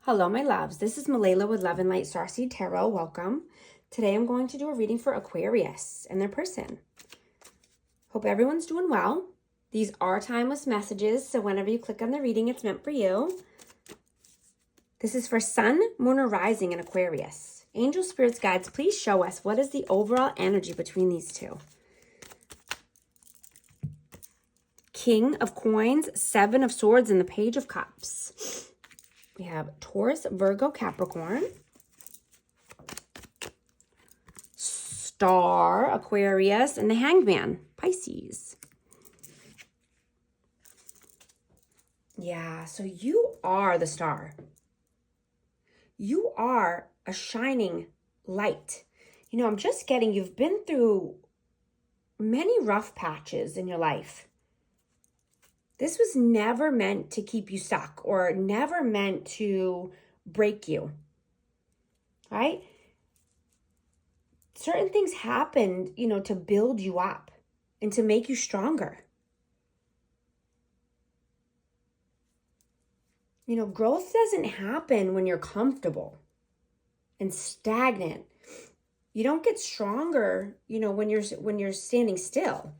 Hello, my loves. This is Malayla with Love and Light Starseed Tarot. Welcome. Today I'm going to do a reading for Aquarius and their person. Hope everyone's doing well. These are timeless messages, so whenever you click on the reading, it's meant for you. This is for Sun, Moon, or Rising in Aquarius. Angel, Spirits, Guides, please show us what is the overall energy between these two. King of Coins, Seven of Swords, and the Page of Cups. We have Taurus, Virgo, Capricorn, Star, Aquarius, and the Hangman, Pisces. Yeah, so you are the star. You are a shining light. You know, I'm just getting, you've been through many rough patches in your life. This was never meant to keep you stuck or never meant to break you, right? Certain things happened, you know, to build you up and to make you stronger. You know, growth doesn't happen when you're comfortable and stagnant. You don't get stronger, you know, when you're standing still.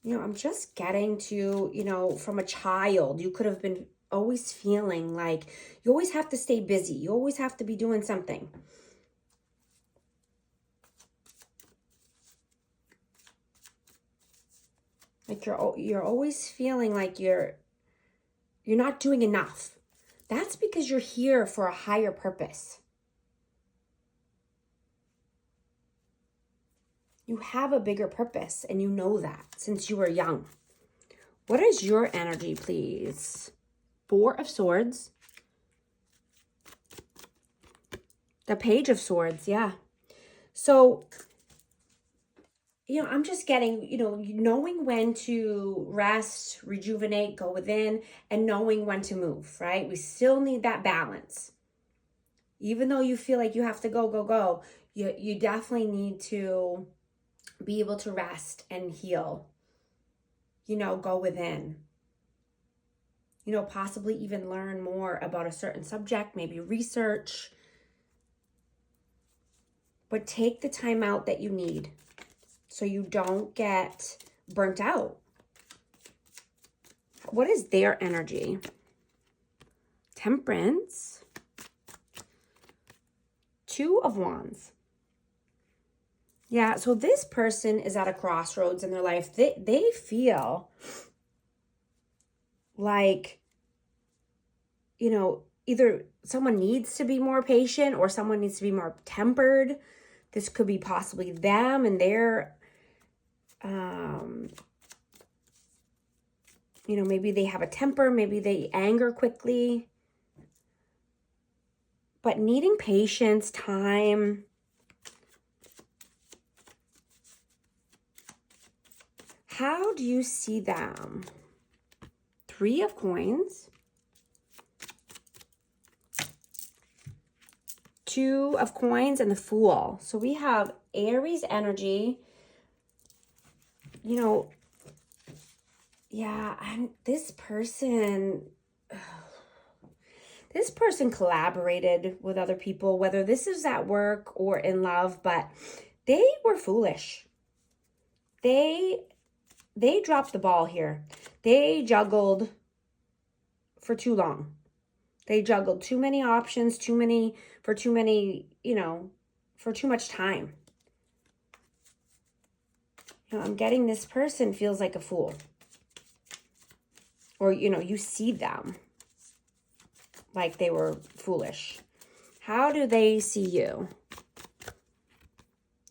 You know, I'm just getting to, you know, from a child, you could have been always feeling like you always have to stay busy. You always have to be doing something. Like you're always feeling like you're not doing enough. That's because you're here for a higher purpose. You have a bigger purpose, and you know that since you were young. What is your energy, please? Four of Swords. The Page of Swords, yeah. So, you know, I'm just getting, you know, knowing when to rest, rejuvenate, go within, and knowing when to move, right? We still need that balance. Even though you feel like you have to go, you definitely need to be able to rest and heal. You know, go within. You know, possibly even learn more about a certain subject, maybe research. But take the time out that you need so you don't get burnt out. What is their energy? Temperance. Two of Wands. Yeah, so this person is at a crossroads in their life. They feel like, you know, either someone needs to be more patient or someone needs to be more tempered. This could be possibly them and their, you know, maybe they have a temper, maybe they anger quickly. But needing patience, time. How do you see them? Three of Coins. Two of Coins and the Fool. So we have Aries energy. You know, yeah, and this person collaborated with other people, whether this is at work or in love, but they were foolish. They dropped the ball here. They juggled for too long. They juggled too many options, for too much time. You know, I'm getting this person feels like a fool. Or, you know, you see them like they were foolish. How do they see you?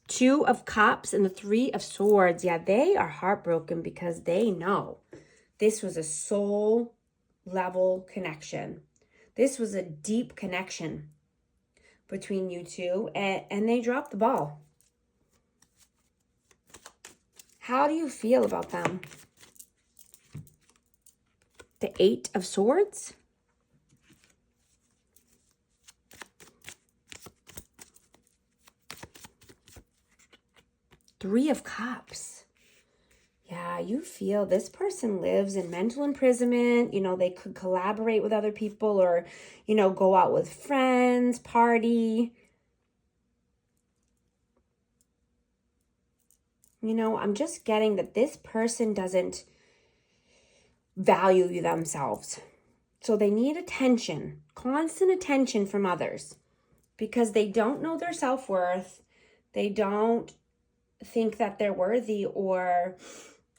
Two of Cups and the Three of Swords. Yeah, they are heartbroken because they know this was a soul level connection. This was a deep connection between you two, and they dropped the ball. How do you feel about them? The Eight of Swords. Three of Cups. Yeah, you feel this person lives in mental imprisonment. You know, they could collaborate with other people or, you know, go out with friends, party. You know, I'm just getting that this person doesn't value themselves. So they need attention, constant attention from others because they don't know their self-worth. They don't think that they're worthy, or,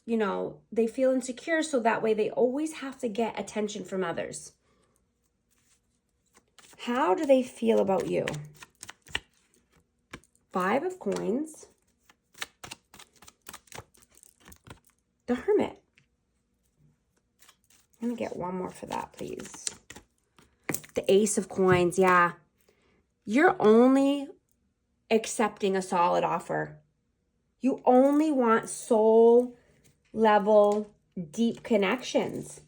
you know, they feel insecure. So that way they always have to get attention from others. How do they feel about you? 5 of Coins. The Hermit. I'm going to get one more for that, please. The Ace of Coins. Yeah. You're only accepting a solid offer. You only want soul level, deep connections,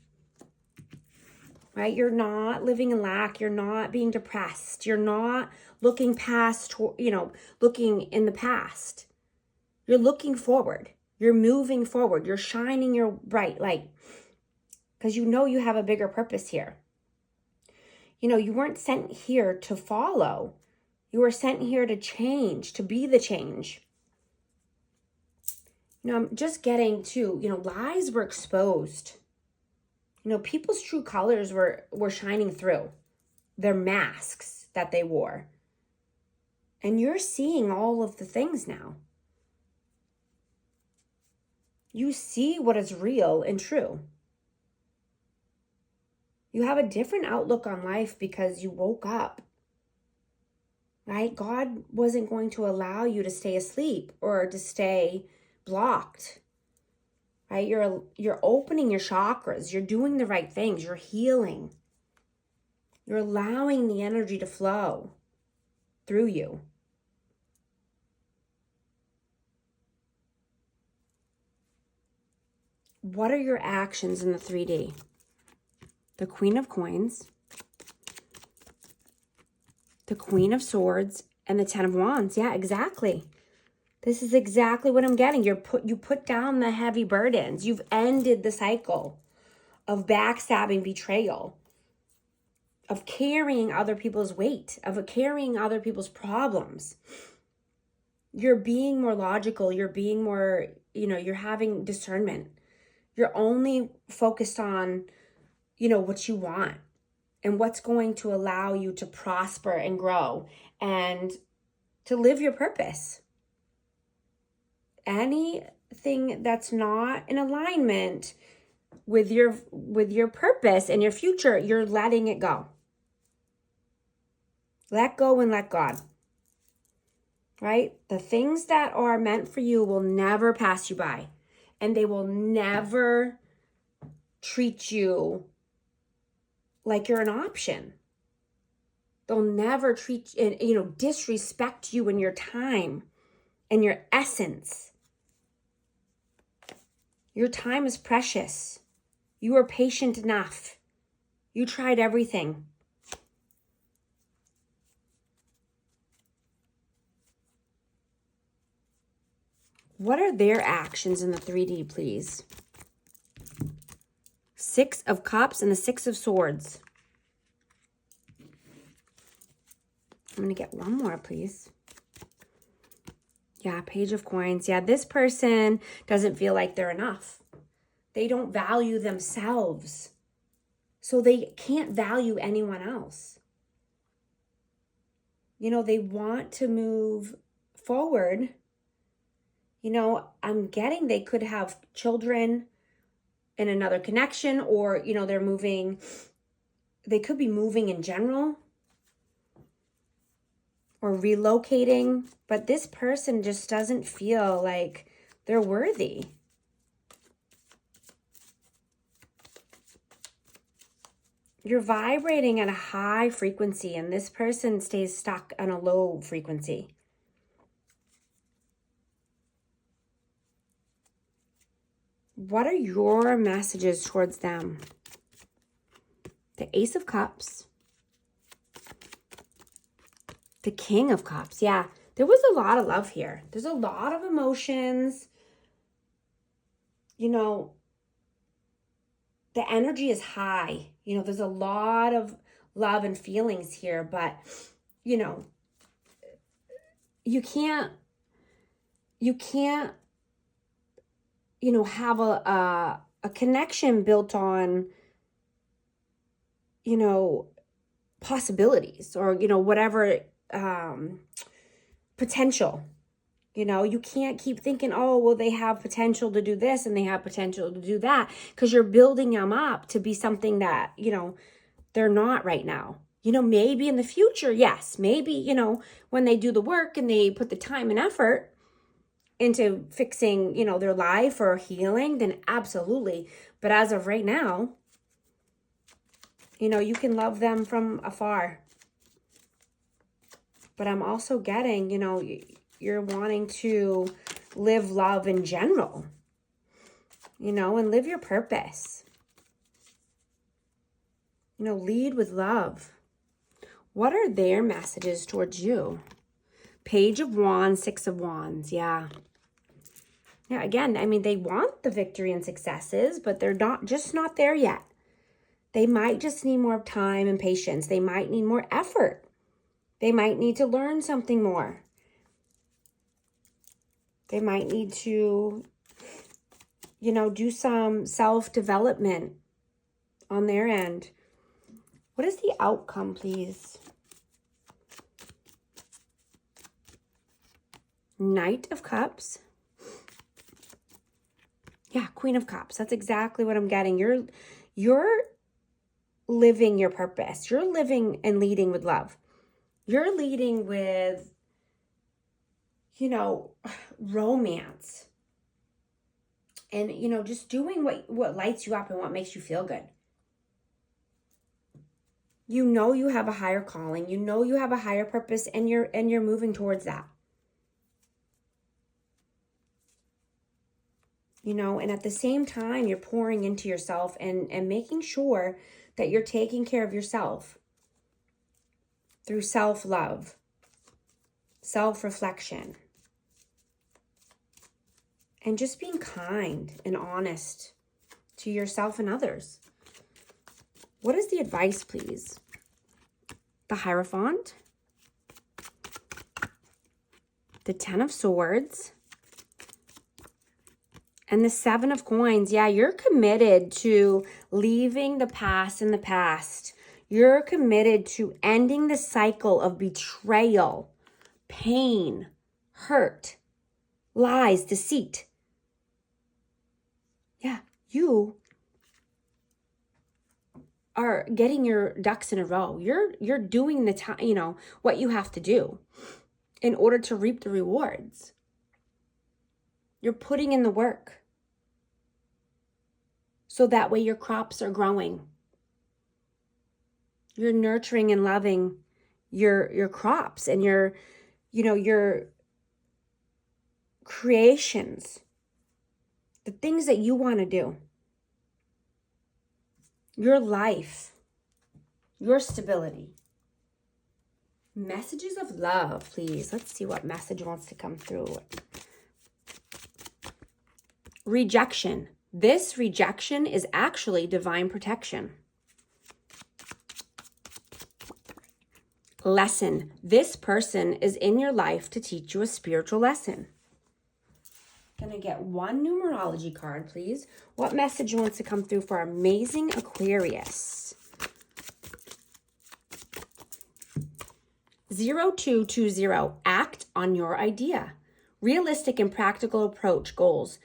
right? You're not living in lack. You're not being depressed. You're not looking past, you know, looking in the past. You're looking forward. You're moving forward. You're shining your bright light because you know you have a bigger purpose here. You know, you weren't sent here to follow. You were sent here to change, to be the change. You know, I'm just getting to, you know, lies were exposed. You know, people's true colors were shining through. Their masks that they wore. And you're seeing all of the things now. You see what is real and true. You have a different outlook on life because you woke up. Right? God wasn't going to allow you to stay asleep or to stay blocked. Right? You're opening your chakras. You're doing the right things. You're healing. You're allowing the energy to flow through you. What are your actions in the 3D? The Queen of Coins, the Queen of Swords, and the 10 of Wands. Yeah, exactly. This is exactly what I'm getting. You put down the heavy burdens. You've ended the cycle of backstabbing, betrayal, of carrying other people's weight, of carrying other people's problems. You're being more logical. You're being more, you know, you're having discernment. You're only focused on, you know, what you want and what's going to allow you to prosper and grow and to live your purpose. Anything that's not in alignment with your purpose and your future, you're letting it go. Let go and let God. Right? The things that are meant for you will never pass you by. And they will never treat you like you're an option. They'll never treat, you know, disrespect you and your time and your essence. Your time is precious. You are patient enough. You tried everything. What are their actions in the 3D, please? 6 of Cups and the 6 of Swords. I'm going to get one more, please. Yeah, Page of Coins. Yeah, this person doesn't feel like they're enough. They don't value themselves. So they can't value anyone else. You know, they want to move forward. You know, I'm getting they could have children in another connection, or, you know, they could be moving in general or relocating, but this person just doesn't feel like they're worthy. You're vibrating at a high frequency, and this person stays stuck on a low frequency. What are your messages towards them? The Ace of Cups. The King of Cups. Yeah, there was a lot of love here. There's a lot of emotions. you know, the energy is high. You know, there's a lot of love and feelings here, but, you know, you can't, you can't, you know, have a connection built on, you know, possibilities or, you know, whatever, potential. You know, you can't keep thinking, oh, well, they have potential to do this and they have potential to do that, because you're building them up to be something that, you know, they're not right now. You know, maybe in the future, yes, maybe, you know, when they do the work and they put the time and effort into fixing, you know, their life or healing, then absolutely. But as of right now, you know, you can love them from afar. But I'm also getting, you know, you're wanting to live love in general, you know, and live your purpose. You know, lead with love. What are their messages towards you? Page of Wands, Six of Wands. Yeah. Yeah, again, I mean, they want the victory and successes, but they're just not there yet. They might just need more time and patience. They might need more effort. They might need to learn something more. They might need to, you know, do some self-development on their end. What is the outcome, please? Knight of Cups. Yeah, Queen of Cups. That's exactly what I'm getting. You're living your purpose. You're living and leading with love. You're leading with, you know, romance. And, you know, just doing what lights you up and what makes you feel good. You know you have a higher calling. You know you have a higher purpose, and you're moving towards that. You know, and at the same time, you're pouring into yourself and making sure that you're taking care of yourself through self-love, self-reflection, and just being kind and honest to yourself and others. What is the advice, please? The Hierophant, the Ten of Swords, and the Seven of Coins. Yeah, you're committed to leaving the past in the past. You're committed to ending the cycle of betrayal, pain, hurt, lies, deceit. Yeah, you are getting your ducks in a row. You're doing the time, you know, what you have to do in order to reap the rewards. You're putting in the work, so that way your crops are growing. You're nurturing and loving your crops and your, you know, your creations, the things that you want to do, your life, your stability. Messages of love, please. Let's see what message wants to come through. Rejection. This rejection is actually divine protection. Lesson. This person is in your life to teach you a spiritual lesson. Gonna get one numerology card, please. What message wants to come through for our amazing Aquarius? 0220. Act on your idea. Realistic and practical approach, goals.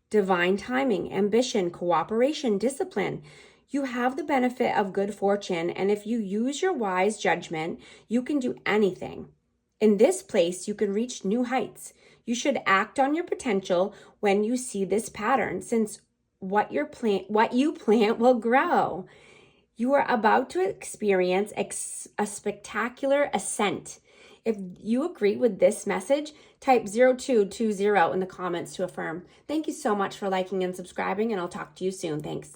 Divine timing, ambition, cooperation, discipline. You have the benefit of good fortune, and if you use your wise judgment, you can do anything. In this place, you can reach new heights. You should act on your potential when you see this pattern, since what you plant will grow. You are about to experience a spectacular ascent. If you agree with this message, type 0220 in the comments to affirm. Thank you so much for liking and subscribing, and I'll talk to you soon. Thanks.